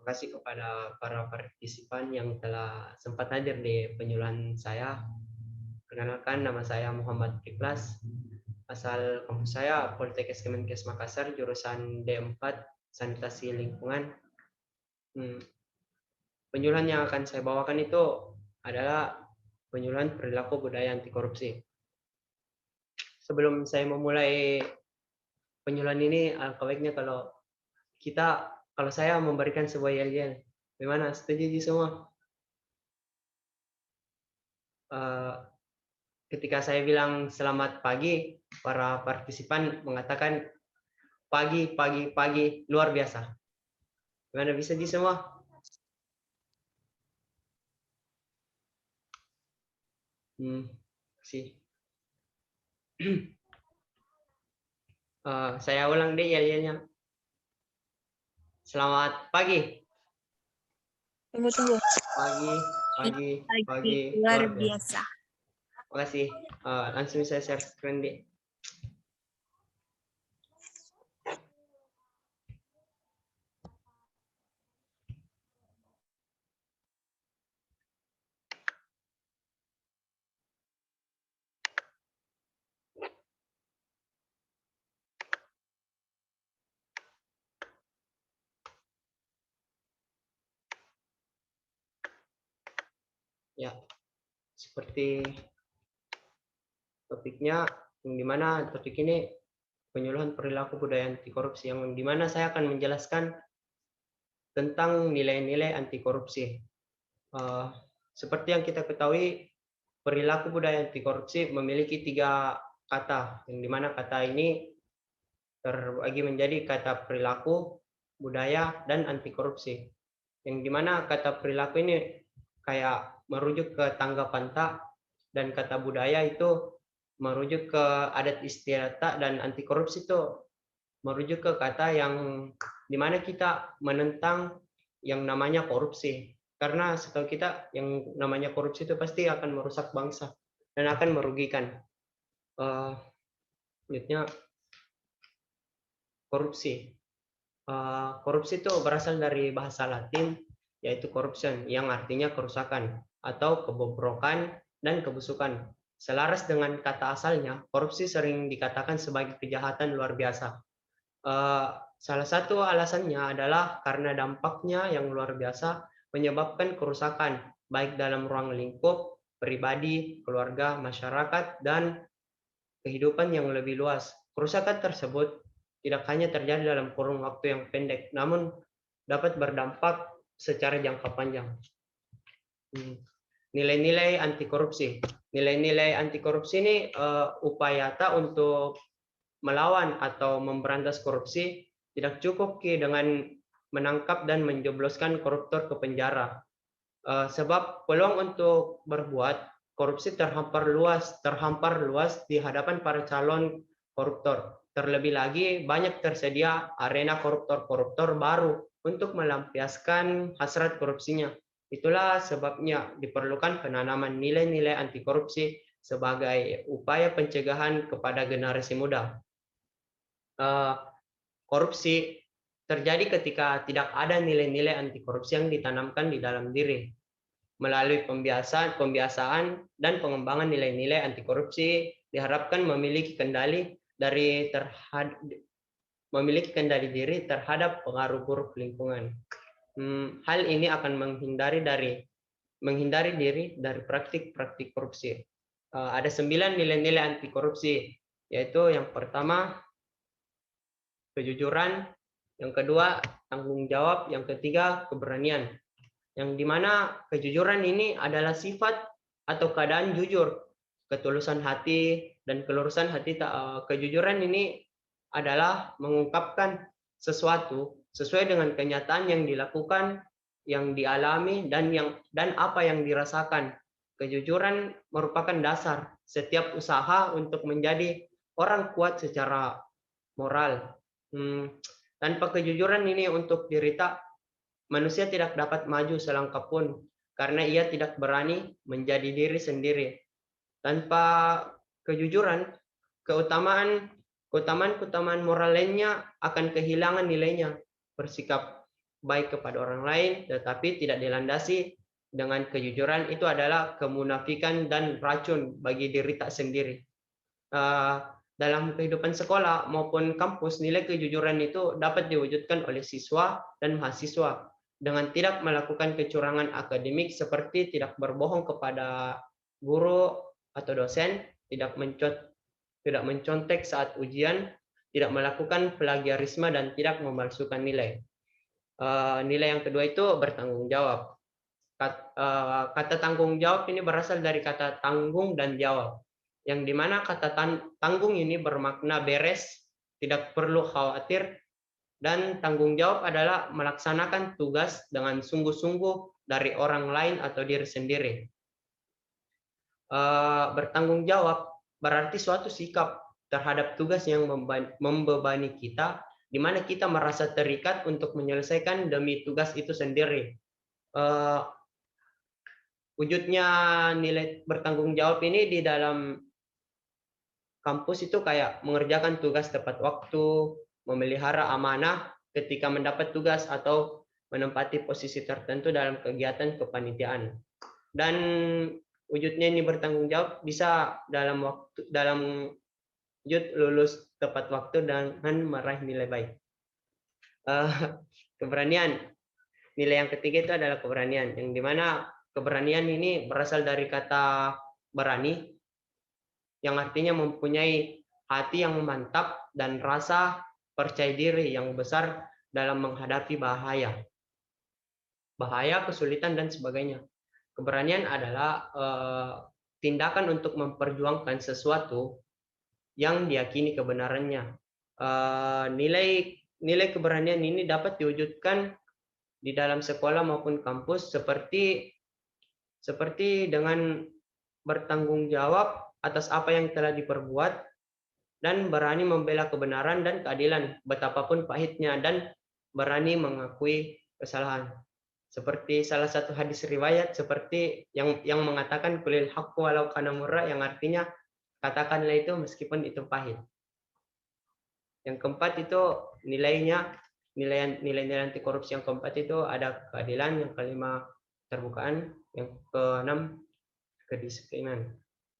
terima kasih kepada para partisipan yang telah sempat hadir di penyuluhan saya. Perkenalkan, nama saya Muhammad Kiflas. Asal kampus saya Poltekkes Kemenkes Makassar, jurusan D4 Sanitasi Lingkungan. Penyuluhan yang akan saya bawakan itu adalah penyuluhan perilaku budaya anti korupsi. Sebelum saya memulai penyuluhan ini, alangkah baiknya kalau saya memberikan sebuah yel-yel. Gimana? Setuju semua? Ketika saya bilang selamat pagi, para partisipan mengatakan pagi, pagi, pagi, luar biasa. Gimana, bisa semua? Sih. Saya ulang deh yel-yelnya. Selamat pagi. Tunggu. Pagi, luar biasa. Terima kasih. Langsung saya share screen deh. Ya, seperti topiknya, yang dimana topik ini penyuluhan perilaku budaya anti korupsi, yang dimana saya akan menjelaskan tentang nilai-nilai anti korupsi. Seperti yang kita ketahui, perilaku budaya anti korupsi memiliki 3 kata, yang dimana kata ini terbagi menjadi kata perilaku, budaya, dan anti korupsi. Yang dimana kata perilaku ini kayak merujuk ke tanggapan tak, dan kata budaya itu merujuk ke adat istiadat, dan anti korupsi itu merujuk ke kata yang dimana kita menentang yang namanya korupsi. Karena setahu kita yang namanya korupsi itu pasti akan merusak bangsa dan akan merugikan. Selanjutnya, korupsi. Korupsi itu berasal dari bahasa Latin, yaitu corruption, yang artinya kerusakan atau kebobrokan dan kebusukan. Selaras dengan kata asalnya, korupsi sering dikatakan sebagai kejahatan luar biasa. Salah satu alasannya adalah karena dampaknya yang luar biasa menyebabkan kerusakan, baik dalam ruang lingkup, pribadi, keluarga, masyarakat, dan kehidupan yang lebih luas. Kerusakan tersebut tidak hanya terjadi dalam kurun waktu yang pendek, namun dapat berdampak secara jangka panjang. Nilai-nilai anti korupsi. Nilai-nilai anti korupsi ini upaya untuk melawan atau memberantas korupsi. Tidak cukup dengan menangkap dan menjebloskan koruptor ke penjara. Sebab peluang untuk berbuat korupsi terhampar luas di hadapan para calon koruptor. Terlebih lagi, banyak tersedia arena koruptor-koruptor baru untuk melampiaskan hasrat korupsinya. Itulah sebabnya diperlukan penanaman nilai-nilai anti korupsi sebagai upaya pencegahan kepada generasi muda. Korupsi terjadi ketika tidak ada nilai-nilai anti korupsi yang ditanamkan di dalam diri. Melalui pembiasaan dan pengembangan nilai-nilai anti korupsi diharapkan memiliki kendali diri terhadap pengaruh buruk lingkungan. Hal ini akan menghindari diri dari praktik-praktik korupsi. Ada 9 nilai-nilai anti korupsi, yaitu yang pertama kejujuran, yang kedua tanggung jawab, yang ketiga keberanian. Yang dimana kejujuran ini adalah sifat atau keadaan jujur, ketulusan hati dan kelurusan hati. Kejujuran ini adalah mengungkapkan sesuatu sesuai dengan kenyataan yang dilakukan, yang dialami, dan apa yang dirasakan. Kejujuran merupakan dasar setiap usaha untuk menjadi orang kuat secara moral. Tanpa kejujuran ini untuk diri tak, manusia tidak dapat maju selangkah pun karena ia tidak berani menjadi diri sendiri. Tanpa kejujuran, keutamaan moral lainnya akan kehilangan nilainya. Bersikap baik kepada orang lain, tetapi tidak dilandasi dengan kejujuran, itu adalah kemunafikan dan racun bagi diri tak sendiri. Dalam kehidupan sekolah maupun kampus, nilai kejujuran itu dapat diwujudkan oleh siswa dan mahasiswa dengan tidak melakukan kecurangan akademik seperti tidak berbohong kepada guru atau dosen, tidak mencontek saat ujian, tidak melakukan plagiarisme, dan tidak memalsukan nilai. Nilai yang kedua itu bertanggung jawab. Kata tanggung jawab ini berasal dari kata tanggung dan jawab, yang dimana kata tanggung ini bermakna beres, tidak perlu khawatir, dan tanggung jawab adalah melaksanakan tugas dengan sungguh-sungguh dari orang lain atau diri sendiri. Bertanggung jawab berarti suatu sikap terhadap tugas yang membebani kita, di mana kita merasa terikat untuk menyelesaikan demi tugas itu sendiri. Wujudnya nilai bertanggung jawab ini di dalam kampus itu kayak mengerjakan tugas tepat waktu, memelihara amanah ketika mendapat tugas, atau menempati posisi tertentu dalam kegiatan kepanitiaan. Dan wujudnya ini bertanggung jawab bisa dalam wujud lulus tepat waktu dengan meraih nilai baik. Keberanian. Nilai yang ketiga itu adalah keberanian, yang dimana keberanian ini berasal dari kata berani, yang artinya mempunyai hati yang mantap dan rasa percaya diri yang besar dalam menghadapi bahaya, kesulitan, dan sebagainya. Keberanian adalah tindakan untuk memperjuangkan sesuatu yang diyakini kebenarannya. Nilai keberanian ini dapat diwujudkan di dalam sekolah maupun kampus seperti dengan bertanggung jawab atas apa yang telah diperbuat dan berani membela kebenaran dan keadilan betapapun pahitnya, dan berani mengakui kesalahan. Seperti salah satu hadis riwayat seperti yang mengatakan kulil haqqu walau kana murra, yang artinya katakanlah itu meskipun itu pahit. Yang keempat itu nilai anti korupsi. Yang keempat itu ada keadilan, yang kelima keterbukaan, yang keenam kedisiplinan.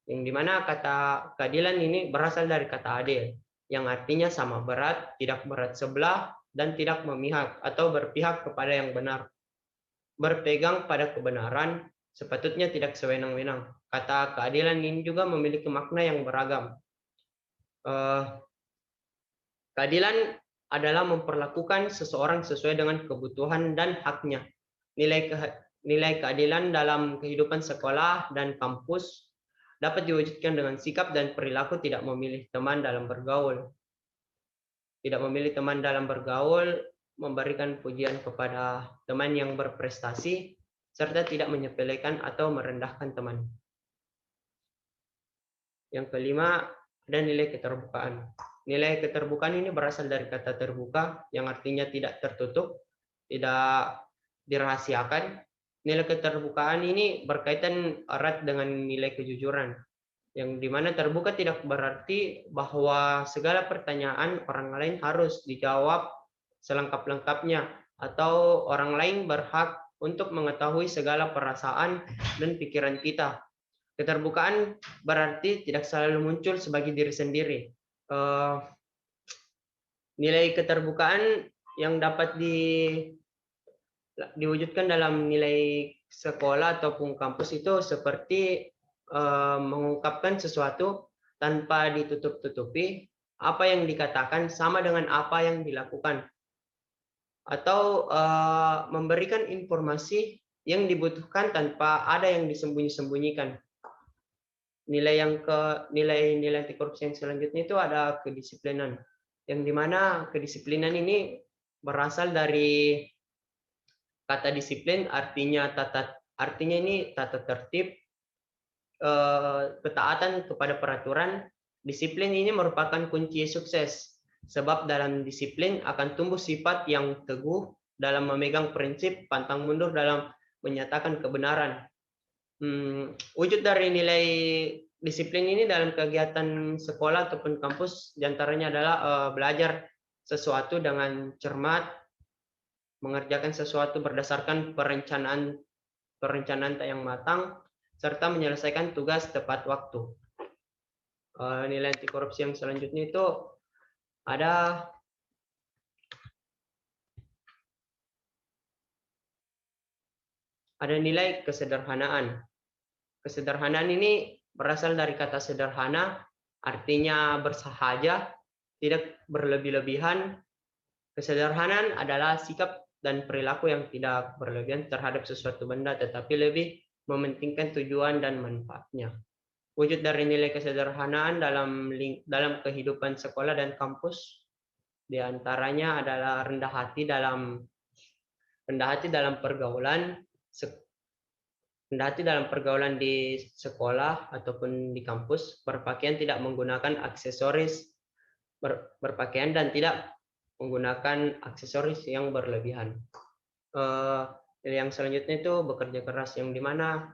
Yang dimana kata keadilan ini berasal dari kata adil, yang artinya sama berat, tidak berat sebelah, dan tidak memihak atau berpihak kepada yang benar. Berpegang pada kebenaran, sepatutnya tidak sewenang-wenang. Kata keadilan ini juga memiliki makna yang beragam. Keadilan adalah memperlakukan seseorang sesuai dengan kebutuhan dan haknya. Nilai keadilan dalam kehidupan sekolah dan kampus dapat diwujudkan dengan sikap dan perilaku tidak memilih teman dalam bergaul. Tidak memilih teman dalam bergaul, memberikan pujian kepada teman yang berprestasi, serta tidak menyepelekan atau merendahkan teman. Yang kelima, ada nilai keterbukaan. Nilai keterbukaan ini berasal dari kata terbuka, yang artinya tidak tertutup, tidak dirahasiakan. Nilai keterbukaan ini berkaitan erat dengan nilai kejujuran, yang dimana terbuka tidak berarti bahwa segala pertanyaan orang lain harus dijawab selengkap-lengkapnya, atau orang lain berhak untuk mengetahui segala perasaan dan pikiran kita. Keterbukaan berarti tidak selalu muncul sebagai diri sendiri. Nilai keterbukaan yang dapat diwujudkan dalam nilai sekolah ataupun kampus itu seperti mengungkapkan sesuatu tanpa ditutup-tutupi, apa yang dikatakan sama dengan apa yang dilakukan, atau memberikan informasi yang dibutuhkan tanpa ada yang disembunyi-sembunyikan. Nilai anti korupsi yang selanjutnya itu ada kedisiplinan, yang dimana kedisiplinan ini berasal dari kata disiplin, artinya ini tata tertib, ketaatan kepada peraturan. Disiplin ini merupakan kunci sukses, sebab dalam disiplin akan tumbuh sifat yang teguh dalam memegang prinsip, pantang mundur dalam menyatakan kebenaran. Wujud dari nilai disiplin ini dalam kegiatan sekolah ataupun kampus diantaranya adalah belajar sesuatu dengan cermat, mengerjakan sesuatu berdasarkan perencanaan yang matang, serta menyelesaikan tugas tepat waktu. Nilai anti korupsi yang selanjutnya itu ada nilai kesederhanaan. Kesederhanaan ini berasal dari kata sederhana, artinya bersahaja, tidak berlebih-lebihan. Kesederhanaan adalah sikap dan perilaku yang tidak berlebihan terhadap sesuatu benda, tetapi lebih mementingkan tujuan dan manfaatnya. Wujud dari nilai kesederhanaan dalam kehidupan sekolah dan kampus diantaranya adalah rendah hati dalam pergaulan di sekolah ataupun di kampus, berpakaian tidak menggunakan aksesoris berpakaian dan tidak menggunakan aksesoris yang berlebihan. Yang selanjutnya itu bekerja keras, yang dimana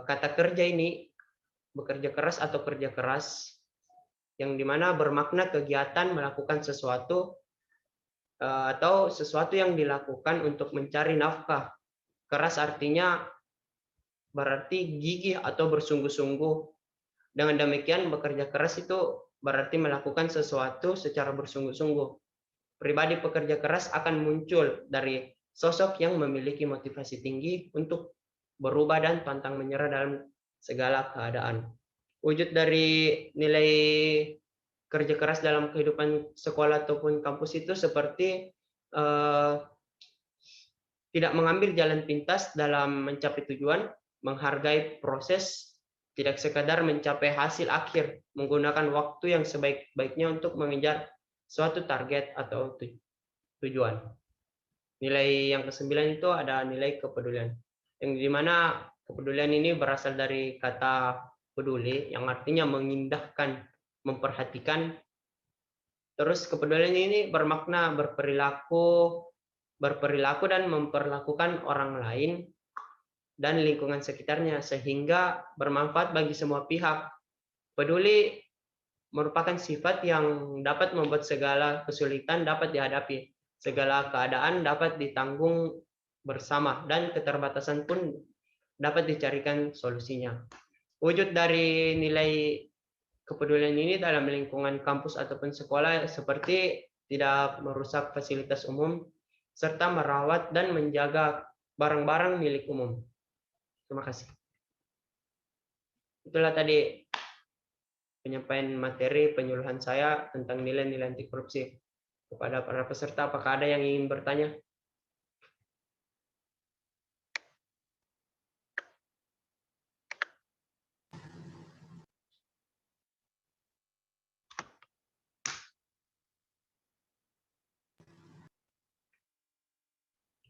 kata kerja ini bekerja keras atau kerja keras yang dimana bermakna kegiatan melakukan sesuatu atau sesuatu yang dilakukan untuk mencari nafkah. Keras artinya berarti gigih atau bersungguh-sungguh. Dengan demikian bekerja keras itu berarti melakukan sesuatu secara bersungguh-sungguh. Pribadi pekerja keras akan muncul dari sosok yang memiliki motivasi tinggi untuk berubah dan pantang menyerah dalam segala keadaan. Wujud dari nilai kerja keras dalam kehidupan sekolah ataupun kampus itu seperti tidak mengambil jalan pintas dalam mencapai tujuan, menghargai proses, tidak sekadar mencapai hasil akhir, menggunakan waktu yang sebaik-baiknya untuk mengejar suatu target atau tujuan. Nilai yang ke-9 itu ada nilai kepedulian, yang dimana kepedulian ini berasal dari kata peduli, yang artinya mengindahkan, memperhatikan. Terus kepedulian ini bermakna berperilaku dan memperlakukan orang lain dan lingkungan sekitarnya sehingga bermanfaat bagi semua pihak. Peduli merupakan sifat yang dapat membuat segala kesulitan dapat dihadapi, segala keadaan dapat ditanggung bersama, dan keterbatasan pun dapat dicarikan solusinya. Wujud dari nilai kepedulian ini dalam lingkungan kampus ataupun sekolah seperti tidak merusak fasilitas umum, serta merawat dan menjaga barang-barang milik umum. Terima kasih. Itulah tadi penyampaian materi penyuluhan saya tentang nilai-nilai anti korupsi. Kepada para peserta, apakah ada yang ingin bertanya?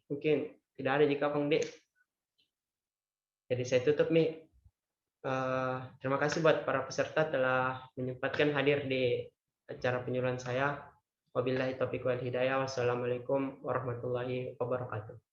Mungkin tidak ada jika Bang Dek. Jadi saya tutup nih. Terima kasih buat para peserta telah menyempatkan hadir di acara penyuluhan saya. Wabillahi taufiq wal hidayah. Wassalamualaikum warahmatullahi wabarakatuh.